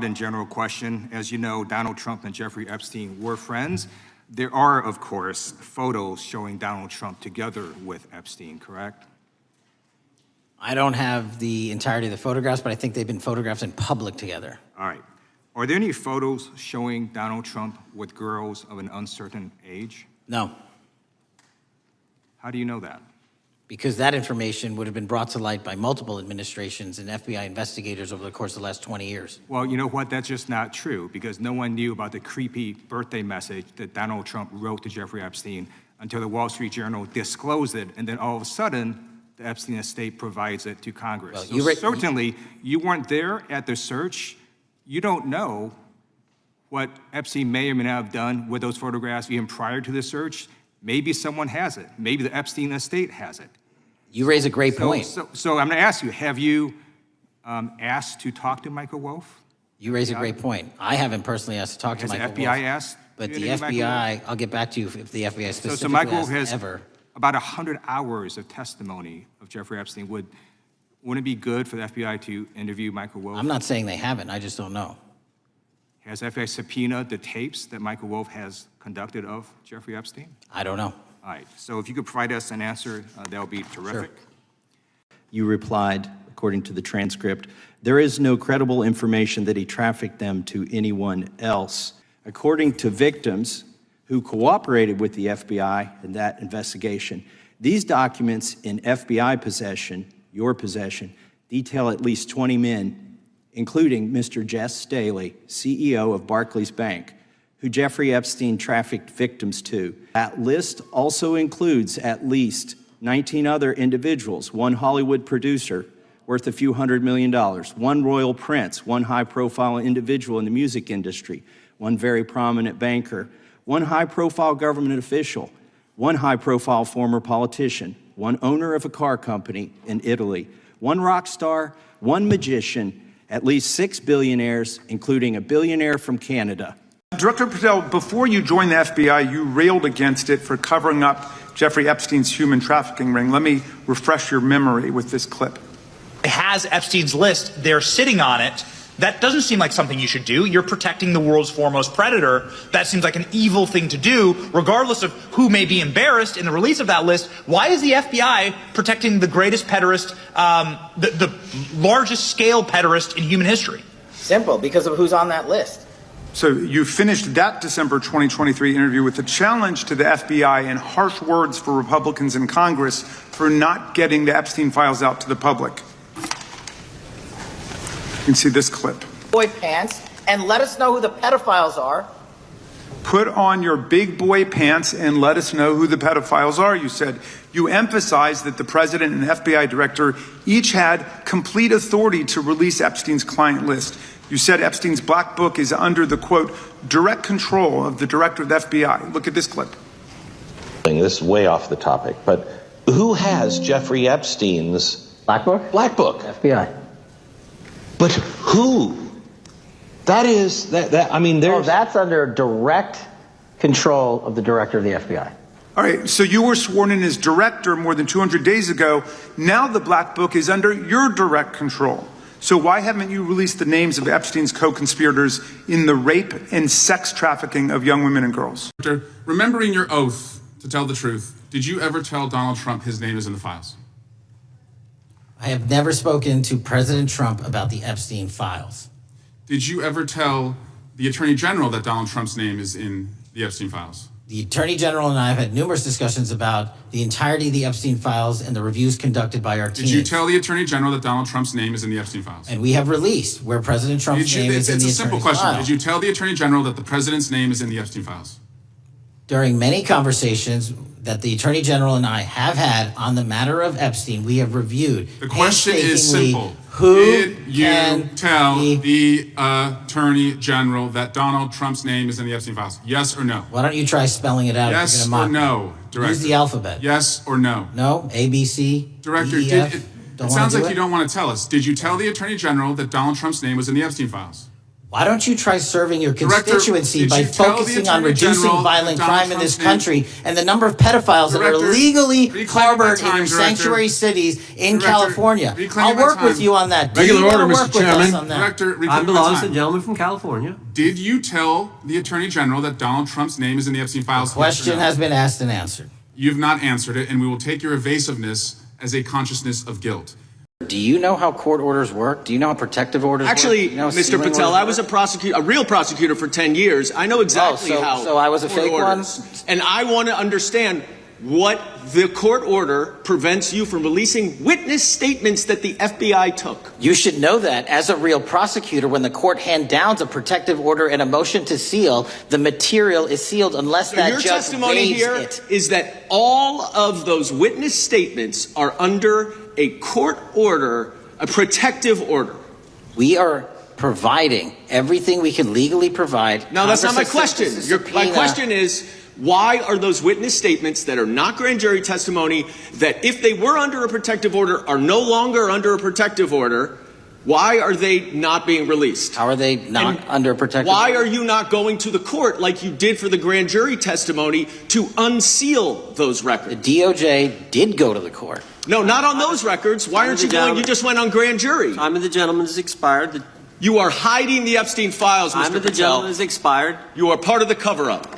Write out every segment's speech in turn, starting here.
and general question. As you know, Donald Trump and Jeffrey Epstein were friends. There are, of course, photos showing Donald Trump together with Epstein, correct? I don't have the entirety of the photographs, but I think they've been photographed in public together. All right. Are there any photos showing Donald Trump with girls of an uncertain age? No. How do you know that? Because that information would have been brought to light by multiple administrations and FBI investigators over the course of the last 20 years. Well, you know what? That's just not true, because no one knew about the creepy birthday message that Donald Trump wrote to Jeffrey Epstein until the Wall Street Journal disclosed it, and then all of a sudden, the Epstein estate provides it to Congress. Well, so certainly, you weren't there at the search. You don't know what Epstein may or may not have done with those photographs even prior to the search. Maybe someone has it. Maybe the Epstein estate has it. You raise a great point. So I'm going to ask you, have you asked to talk to Michael Wolff? You raise a great point. I haven't personally asked to talk to Michael Wolff. Has the FBI asked? But the FBI, I'll get back to you if the FBI specifically so Michael asked has ever. About 100 hours of testimony of Jeffrey Epstein. Wouldn't it be good for the FBI to interview Michael Wolff? I'm not saying they haven't. I just don't know. Has FBI subpoenaed the tapes that Michael Wolff has conducted of Jeffrey Epstein? I don't know. All right. So if you could provide us an answer, that would be terrific. Sure. You replied, according to the transcript, there is no credible information that he trafficked them to anyone else. According to victims who cooperated with the FBI in that investigation, these documents in FBI possession, your possession, detail at least 20 men, including Mr. Jess Staley, CEO of Barclays Bank, who Jeffrey Epstein trafficked victims to. That list also includes at least 19 other individuals, one Hollywood producer worth a few $100 million, one royal prince, one high-profile individual in the music industry, one very prominent banker, one high-profile government official, one high-profile former politician, one owner of a car company in Italy, one rock star, one magician, at least 6 billionaires, including a billionaire from Canada. Director Patel, before you joined the FBI, you railed against it for covering up Jeffrey Epstein's human trafficking ring. Let me refresh your memory with this clip. It has Epstein's list. They're sitting on it. That doesn't seem like something you should do. You're protecting the world's foremost predator. That seems like an evil thing to do, regardless of who may be embarrassed in the release of that list. Why is the FBI protecting the greatest pederast, the largest scale pederast in human history? Simple, because of who's on that list. So you finished that December 2023 interview with a challenge to the FBI and harsh words for Republicans in Congress for not getting the Epstein files out to the public. You can see this clip. Boy pants and let us know who the pedophiles are. Put on your big boy pants and let us know who the pedophiles are, you said. You emphasized that the president and the FBI director each had complete authority to release Epstein's client list. You said Epstein's black book is under the, quote, direct control of the director of the FBI. Look at this clip. This is way off the topic, but who has Jeffrey Epstein's Black book? black book? FBI. But who? That is, I mean, there's... Oh, that's under direct control of the director of the FBI. All right, so you were sworn in as director more than 200 days ago. Now the black book is under your direct control. So why haven't you released the names of Epstein's co-conspirators in the rape and sex trafficking of young women and girls? Remembering your oath to tell the truth, did you ever tell Donald Trump his name is in the files? I have never spoken to President Trump about the Epstein files. Did you ever tell the Attorney General that Donald Trump's name is in the Epstein files? The Attorney General and I have had numerous discussions about the entirety of the Epstein files and the reviews conducted by our team. Did you tell the Attorney General that Donald Trump's name is in the Epstein files? And we have released where President Trump's name is in the Attorney It's a simple question. file. Did you tell the Attorney General that the President's name is in the Epstein files? During many conversations that the Attorney General and I have had on the matter of Epstein, we have reviewed. The question is simple. Who did you tell the Attorney General that Donald Trump's name is in the Epstein files? Yes or no? Why don't you try spelling it out? Yes if you're or gonna mock no, me? Director? Use the alphabet. Yes or no? No? A, B, C, Director, D, E, F? it sounds like you don't want to tell us. Did you tell the Attorney General that Donald Trump's name was in the Epstein files? Why don't you try serving your Director, constituency did by you tell the focusing on Attorney reducing General violent that Donald crime in this Trump's name- country and the number of pedophiles that are Director, legally reclaiming harbored my time, in your Director. sanctuary cities in Director, California? reclaiming I'll my work with time. you on that. Do Regular you wanna order, work Mr. with us Chairman. on that? Director, I reclaiming belong my to the time. gentleman from California. Did you tell the Attorney General that Donald Trump's name is in the Epstein files? Question Yes or no? has been asked and answered. You've not answered it, and we will take your evasiveness as a consciousness of guilt. Do you know how court orders work? Do you know how protective orders Actually, work? Do you know how Mr. sealing Patel, orders I was a work? prosecutor, a real prosecutor for 10 years. I know exactly how. So I was a court fake one? orders. And I want to understand what the court order prevents you from releasing witness statements that the FBI took. You should know that as a real prosecutor, when the court hand downs a protective order and a motion to seal, the material is sealed unless So that your judge testimony waives here it. is that all of those witness statements are under a court order, a protective order. We are providing everything we can legally provide. No, that's not my Congress has question. sent us a My subpoena. question is, why are those witness statements that are not grand jury testimony, that if they were under a protective order are no longer under a protective order, why are they not being released? How are they not And under a protective Why order? are you not going to the court like you did for the grand jury testimony to unseal those The records? DOJ did go to the court. No, not on those records. Why aren't you going? You just went on grand jury. Time of the gentleman has expired. You are hiding the Epstein files, Time Mr. of the gentleman Patel. has expired. You are part of the cover-up.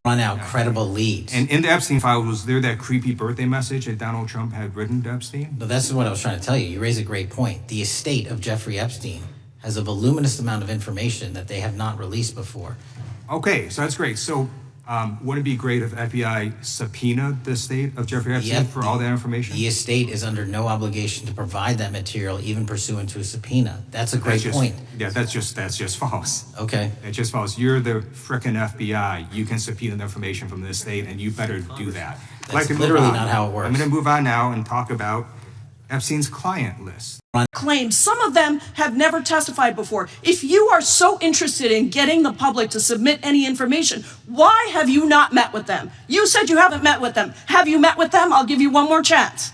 Run out credible leads. And in the Epstein file, was there that creepy birthday message that Donald Trump had written to Epstein? But that's what I was trying to tell you. You raise a great point. The estate of Jeffrey Epstein has a voluminous amount of information that they have not released before. Okay, so that's great. So wouldn't it be great if FBI subpoenaed the estate of Jeffrey Epstein for all that information? The estate is under no obligation to provide that material, even pursuant to a subpoena. That's a That's great just- point. Yeah, that's just false. Okay. That's just false. You're the frickin' FBI. You can subpoena the information from the estate, and you better do that. I'd like to move literally on. not how it works. I'm going to move on now and talk about Epstein's client list. Claims. Some of them have never testified before. If you are so interested in getting the public to submit any information, why have you not met with them? You said you haven't met with them. Have you met with them? I'll give you one more chance.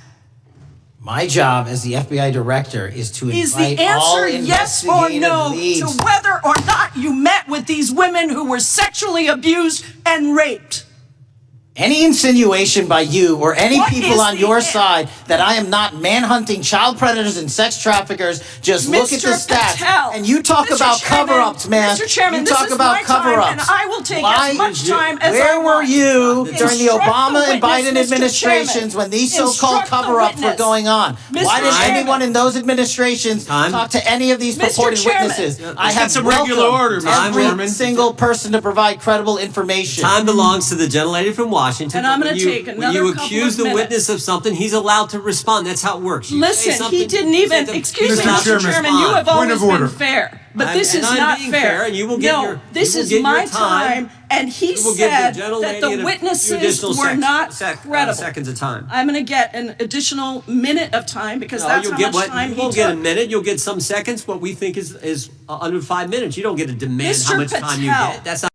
My job as the FBI director is to Is invite the all answer yes or investigative no leads. to whether or not you met with these women who were sexually abused and raped? Any insinuation by you or any What people is on the your an- side that I am not manhunting child predators and sex traffickers, just look at the Mr. stats. Patel, And you talk Mr. about Chairman, cover-ups, man. Mr. Chairman, you this talk is about my time, cover-ups. and I will take Why as much did you- time as Where I were want. you during the Instruct Obama the and witness, Biden Mr. administrations Chairman. when these so-called Instruct the cover-ups were witness. going on? Mr. Why did Chairman. anyone in those administrations Time. talk to any of these Mr. purported Chairman. witnesses? Yeah, I let's have get some regular order, welcomed Mr. every Chairman. single person to provide credible information. Time belongs to the gentlelady from Washington. And I'm but gonna when you- take when another you couple accuse of the minutes. witness of something, he's allowed to respond. That's how it works. You say Listen, something, he didn't you even, say the- excuse me, he's allowed to Mr. Chairman, you respond. have Point always of order. been fair, but I'm- this is and I'm not being fair. fair, and you will get No, your- this you will is get your my time. time, and he You will give the said gentlelady that the a few witnesses additional were not credible. seconds of time. I'm gonna get an additional minute of time because No, that's you'll how get much what time you he won't get a took. minute. You'll get some seconds. What we think is under 5 minutes. You don't get to demand how Mr. much time you Patel. get. That's not.